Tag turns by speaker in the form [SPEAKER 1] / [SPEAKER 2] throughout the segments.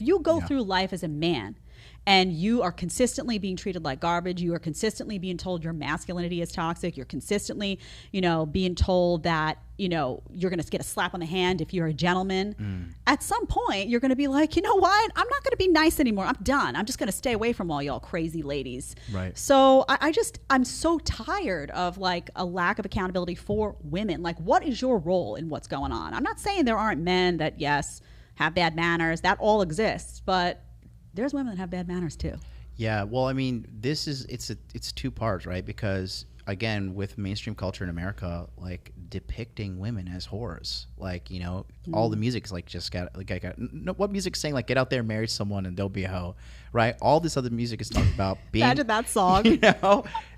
[SPEAKER 1] if you go through life as a man and you are consistently being treated like garbage, you are consistently being told your masculinity is toxic, you're consistently, being told that, you're going to get a slap on the hand if you're a gentleman. At some point, you're going to be like, you know what? I'm not going to be nice anymore. I'm done. I'm just going to stay away from all y'all crazy ladies.
[SPEAKER 2] Right.
[SPEAKER 1] So I'm so tired of like a lack of accountability for women. Like, what is your role in what's going on? I'm not saying there aren't men that, yes, have bad manners. That all exists. But there's women that have bad manners too.
[SPEAKER 2] Yeah, well, I mean, it's two parts, right? Because again, with mainstream culture in America, like depicting women as whores, like all the music's like what music's saying like get out there, marry someone, and they'll be a hoe, right? All this other music is talking about being.
[SPEAKER 1] Imagine that song.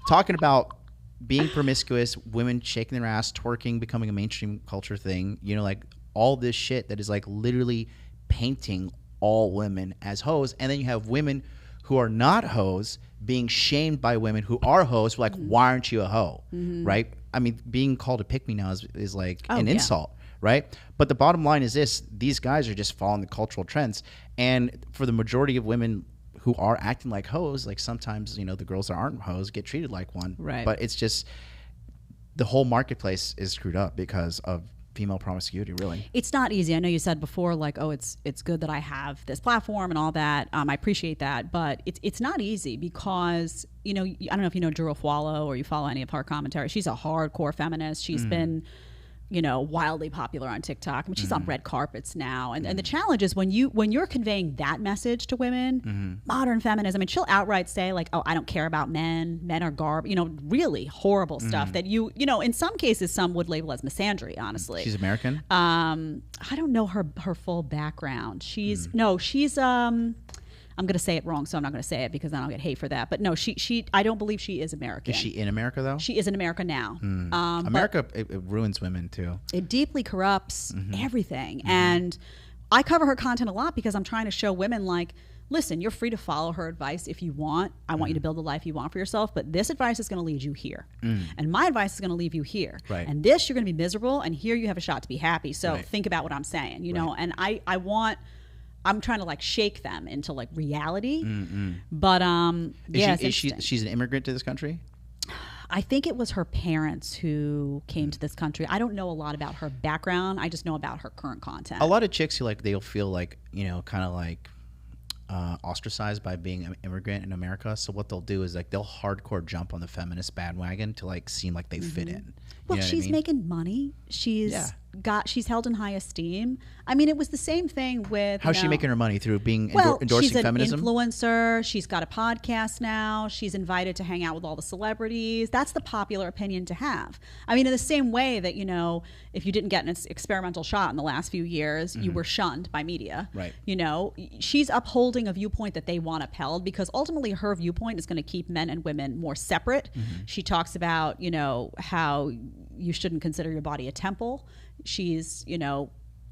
[SPEAKER 2] Talking about being promiscuous, women shaking their ass, twerking, becoming a mainstream culture thing. Like all this shit that is like literally painting all women as hoes, and then you have women who are not hoes being shamed by women who are hoes. Like, why aren't you a hoe? Right? I mean, being called a pick me now is like an insult, right? But the bottom line is this: these guys are just following the cultural trends, and for the majority of women who are acting like hoes, like sometimes the girls that aren't hoes get treated like one,
[SPEAKER 1] right?
[SPEAKER 2] But it's just the whole marketplace is screwed up because of female promiscuity. Really, it's
[SPEAKER 1] not easy. I know you said before, like, oh, it's good that I have this platform and all that. I appreciate that, but it's not easy because I don't know if you know Drew Afwalo or you follow any of her commentary. She's a hardcore feminist. She's been wildly popular on TikTok. I mean, she's on red carpets now. And the challenge is when you're conveying that message to women, modern feminism, and she'll outright say like, oh, I don't care about men are garbage, really horrible stuff that in some cases, some would label as misandry, honestly.
[SPEAKER 2] She's American?
[SPEAKER 1] I don't know her full background. I'm going to say it wrong, so I'm not going to say it because then I'll get hate for that. But no, I don't believe she is American.
[SPEAKER 2] Is she in America, though?
[SPEAKER 1] She is in America now.
[SPEAKER 2] America, it ruins women, too.
[SPEAKER 1] It deeply corrupts everything. And I cover her content a lot because I'm trying to show women, like, listen, you're free to follow her advice if you want. I want you to build the life you want for yourself, but this advice is going to lead you here. And my advice is going to leave you here.
[SPEAKER 2] Right.
[SPEAKER 1] And this, you're going to be miserable, and here you have a shot to be happy. So think about what I'm saying, know? And I'm trying to like shake them into like reality, but
[SPEAKER 2] she's an immigrant to this country.
[SPEAKER 1] I think it was her parents who came to this country. I don't know a lot about her background. I just know about her current content.
[SPEAKER 2] A lot of chicks who they'll feel like kind of like ostracized by being an immigrant in America. So what they'll do is like they'll hardcore jump on the feminist bandwagon to like seem like they fit in.
[SPEAKER 1] Well, she's making money. She's held in high esteem. I mean, it was the same thing with...
[SPEAKER 2] How's she making her money? Through being endorsing feminism?
[SPEAKER 1] She's an influencer. She's got a podcast now. She's invited to hang out with all the celebrities. That's the popular opinion to have. I mean, in the same way that, if you didn't get an experimental shot in the last few years, you were shunned by media.
[SPEAKER 2] Right.
[SPEAKER 1] She's upholding a viewpoint that they want upheld because ultimately her viewpoint is going to keep men and women more separate. She talks about, how you shouldn't consider your body a temple. She's,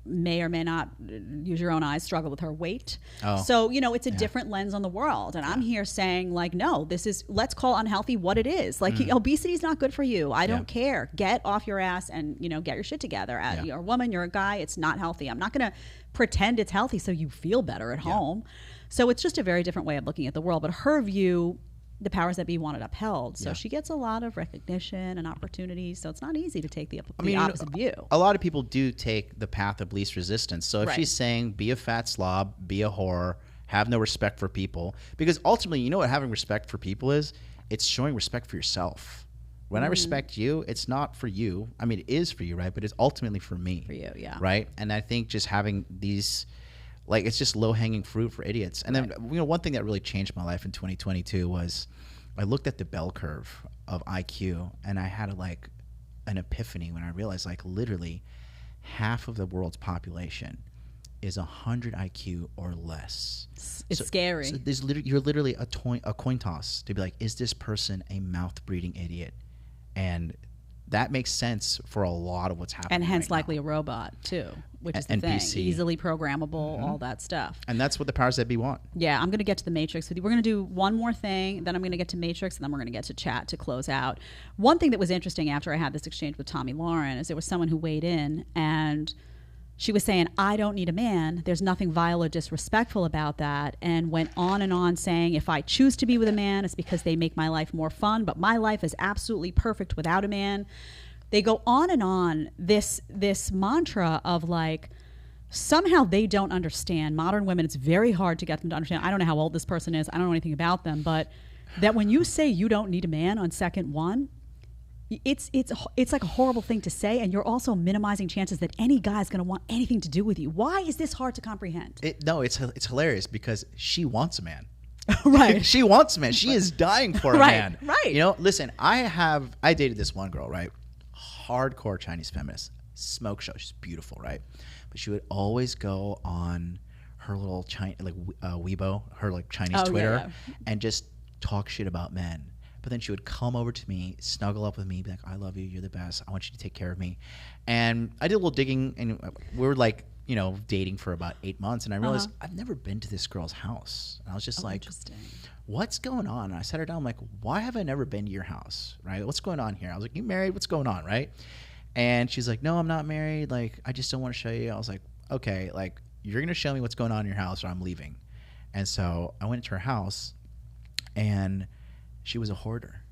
[SPEAKER 1] may or may not, use your own eyes, struggle with her weight. So, it's a different lens on the world. And I'm here saying like, no, let's call unhealthy what it is. Like obesity is not good for you. I don't care. Get off your ass and, get your shit together. You're a woman, you're a guy. It's not healthy. I'm not going to pretend it's healthy so you feel better at home. So it's just a very different way of looking at the world. But her view, the powers that be want it upheld. So she gets a lot of recognition and opportunities. So it's not easy to take the opposite view.
[SPEAKER 2] A lot of people do take the path of least resistance. So if she's saying be a fat slob, be a whore, have no respect for people, because ultimately, what having respect for people is? It's showing respect for yourself. When I respect you, it's not for you. I mean, it is for you, right? But it's ultimately for me.
[SPEAKER 1] For you, yeah.
[SPEAKER 2] Right? And I think just having these... like it's just low-hanging fruit for idiots. And then one thing that really changed my life in 2022 was I looked at the bell curve of IQ and I had an epiphany when I realized like literally half of the world's population is 100 IQ or less.
[SPEAKER 1] It's scary.
[SPEAKER 2] So you're literally a coin toss to be like, is this person a mouth-breathing idiot? And that makes sense for a lot of what's happening.
[SPEAKER 1] And hence
[SPEAKER 2] right
[SPEAKER 1] likely
[SPEAKER 2] now.
[SPEAKER 1] a robot too, which is the
[SPEAKER 2] NPC.
[SPEAKER 1] thing. Easily programmable, all that stuff.
[SPEAKER 2] And that's what the powers that be want.
[SPEAKER 1] Yeah, I'm going to get to the Matrix with you. We're going to do one more thing, then I'm going to get to Matrix, and then we're going to get to chat to close out. One thing that was interesting after I had this exchange with Tommy Lauren is there was someone who weighed in and she was saying, I don't need a man. There's nothing vile or disrespectful about that. And went on saying, if I choose to be with a man, it's because they make my life more fun. But my life is absolutely perfect without a man. They go on and on this mantra of like, somehow they don't understand modern women. It's very hard to get them to understand. I don't know how old this person is. I don't know anything about them. But that when you say you don't need a man on second one, it's like a horrible thing to say, and you're also minimizing chances that any guy's going to want anything to do with you. Why is this hard to comprehend?
[SPEAKER 2] It's hilarious because she wants a man.
[SPEAKER 1] Right.
[SPEAKER 2] She wants a man. She is dying for a man.
[SPEAKER 1] Right.
[SPEAKER 2] You know, listen, I dated this one girl, right? Hardcore Chinese feminist, smoke show. She's beautiful, right? But she would always go on her little Weibo, her like Chinese Twitter, and just talk shit about men. But then she would come over to me, snuggle up with me, be like, I love you, you're the best, I want you to take care of me. And I did a little digging, and we were like, you know, dating for about 8 months, and I realized I've never been to this girl's house. And I was just like, what's going on? And I sat her down, I'm like, why have I never been to your house, right? What's going on here? I was like, you married? What's going on, right? And she's like, no, I'm not married. Like, I just don't want to show you. I was like, okay, like, you're going to show me what's going on in your house or I'm leaving. And so I went to her house, and she was a hoarder.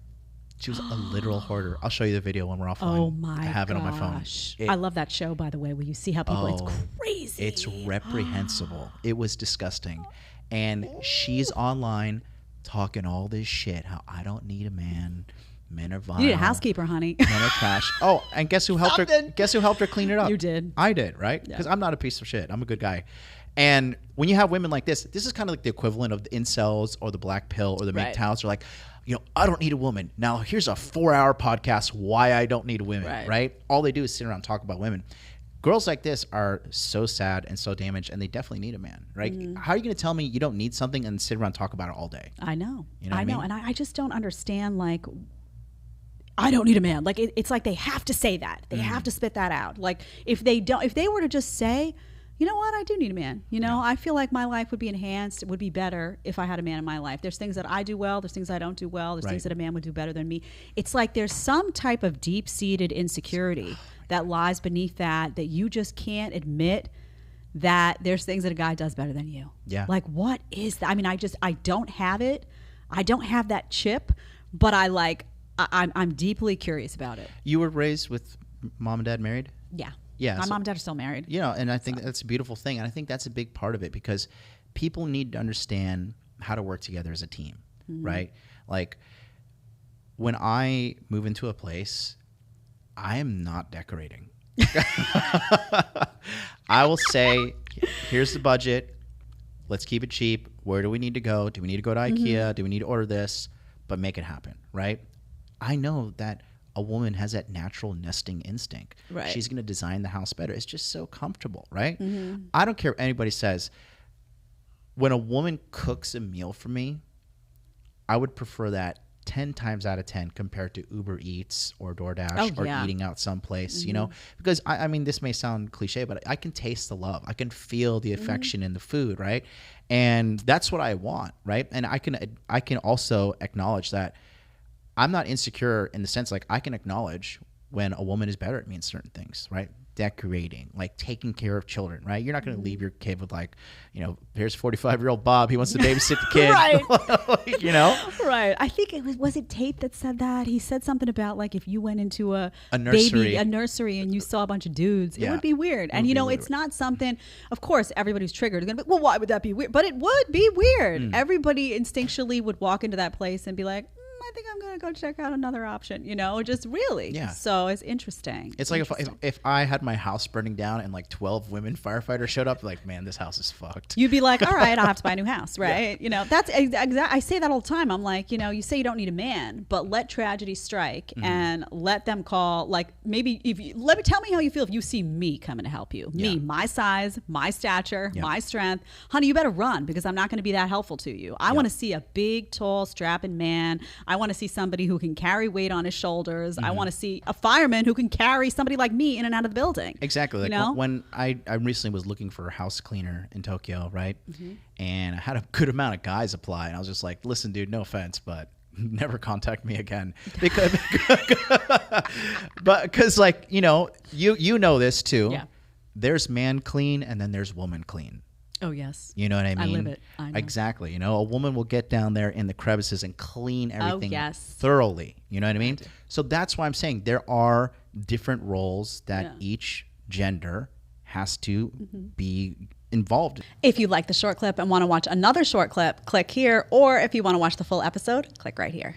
[SPEAKER 2] She was a literal hoarder. I'll show you the video when we're offline.
[SPEAKER 1] Oh my gosh.
[SPEAKER 2] I have it on my phone.
[SPEAKER 1] I love that show, by the way, where you see how people, it's crazy.
[SPEAKER 2] It's reprehensible. It was disgusting. And she's online talking all this shit, how I don't need a man. Men are vile.
[SPEAKER 1] You need a housekeeper, honey.
[SPEAKER 2] Men are trash. Oh, and guess who helped her? Guess who helped her clean it up?
[SPEAKER 1] You did.
[SPEAKER 2] I did, right? Because I'm not a piece of shit. I'm a good guy. And when you have women like this is kind of like the equivalent of the incels or the black pill or the MGTOWs. They're like, you know, I don't need a woman. Now here's a 4-hour podcast why I don't need a woman, right? All they do is sit around and talk about women. Girls like this are so sad and so damaged, and they definitely need a man, right? How are you going to tell me you don't need something and sit around and talk about it all day?
[SPEAKER 1] I know.
[SPEAKER 2] You know what I mean?
[SPEAKER 1] And I just don't understand, like, I don't need a man. Like, it's like they have to say that. They have to spit that out. Like, if they were to just say, you know what, I do need a man. You know, I feel like my life would be enhanced. It would be better if I had a man in my life. There's things that I do well. There's things I don't do well. There's things that a man would do better than me. It's like there's some type of deep-seated insecurity that lies beneath that you just can't admit that there's things that a guy does better than you. Yeah. Like, what is that? I mean, I don't have it. I don't have that chip, but I'm deeply curious about it.
[SPEAKER 2] You were raised with mom and dad married?
[SPEAKER 1] Yeah.
[SPEAKER 2] Yeah,
[SPEAKER 1] my mom and dad are still married.
[SPEAKER 2] You know, and I think that's a beautiful thing. And I think that's a big part of it because people need to understand how to work together as a team, right? Like, when I move into a place, I am not decorating. I will say, here's the budget. Let's keep it cheap. Where do we need to go? Do we need to go to IKEA? Do we need to order this? But make it happen, right? I know that a woman has that natural nesting instinct. Right. She's going to design the house better. It's just so comfortable, right? I don't care what anybody says. When a woman cooks a meal for me, I would prefer that 10 times out of 10 compared to Uber Eats or DoorDash or eating out someplace, you know? Because, I mean, this may sound cliche, but I can taste the love. I can feel the affection in the food, right? And that's what I want, right? And I can also acknowledge that I'm not insecure in the sense, like, I can acknowledge when a woman is better at me in certain things, right? Decorating, like taking care of children, right? You're not going to leave your kid with, like, you know, here's 45-year-old Bob. He wants to babysit the kid. Right. You know?
[SPEAKER 1] Right. I think was it Tate that said that? He said something about, like, if you went into a
[SPEAKER 2] nursery.
[SPEAKER 1] A nursery and you saw a bunch of dudes, it would be weird. And, you know, it's not something, of course, everybody's triggered. They're going to be, well, why would that be weird? But it would be weird. Everybody instinctually would walk into that place and be like, I think I'm going to go check out another option, you know, just really. Yeah. So it's interesting.
[SPEAKER 2] It's like if I had my house burning down and like 12 women firefighters showed up, like, man, this house is fucked.
[SPEAKER 1] You'd be like, all right, I'll have to buy a new house, right? Yeah. You know, that's I say that all the time. I'm like, you know, you say you don't need a man, but let tragedy strike and let them call, like, maybe tell me how you feel if you see me coming to help you. Me, my size, my stature, my strength. Honey, you better run because I'm not going to be that helpful to you. I want to see a big, tall, strapping man. I want to see somebody who can carry weight on his shoulders. I want to see a fireman who can carry somebody like me in and out of the building.
[SPEAKER 2] Exactly. Like, you know? When I recently was looking for a house cleaner in Tokyo, right? And I had a good amount of guys apply, and I was just like, listen, dude, no offense, but never contact me again. Because like, you know, you know this too. Yeah. there's man clean and then there's woman clean.
[SPEAKER 1] Oh, yes.
[SPEAKER 2] You know what I mean?
[SPEAKER 1] I live it. I know.
[SPEAKER 2] Exactly. You know, a woman will get down there in the crevices and clean everything thoroughly. You know what I mean? So that's why I'm saying there are different roles that each gender has to be involved in.
[SPEAKER 1] If you like the short clip and want to watch another short clip, click here. Or if you want to watch the full episode, click right here.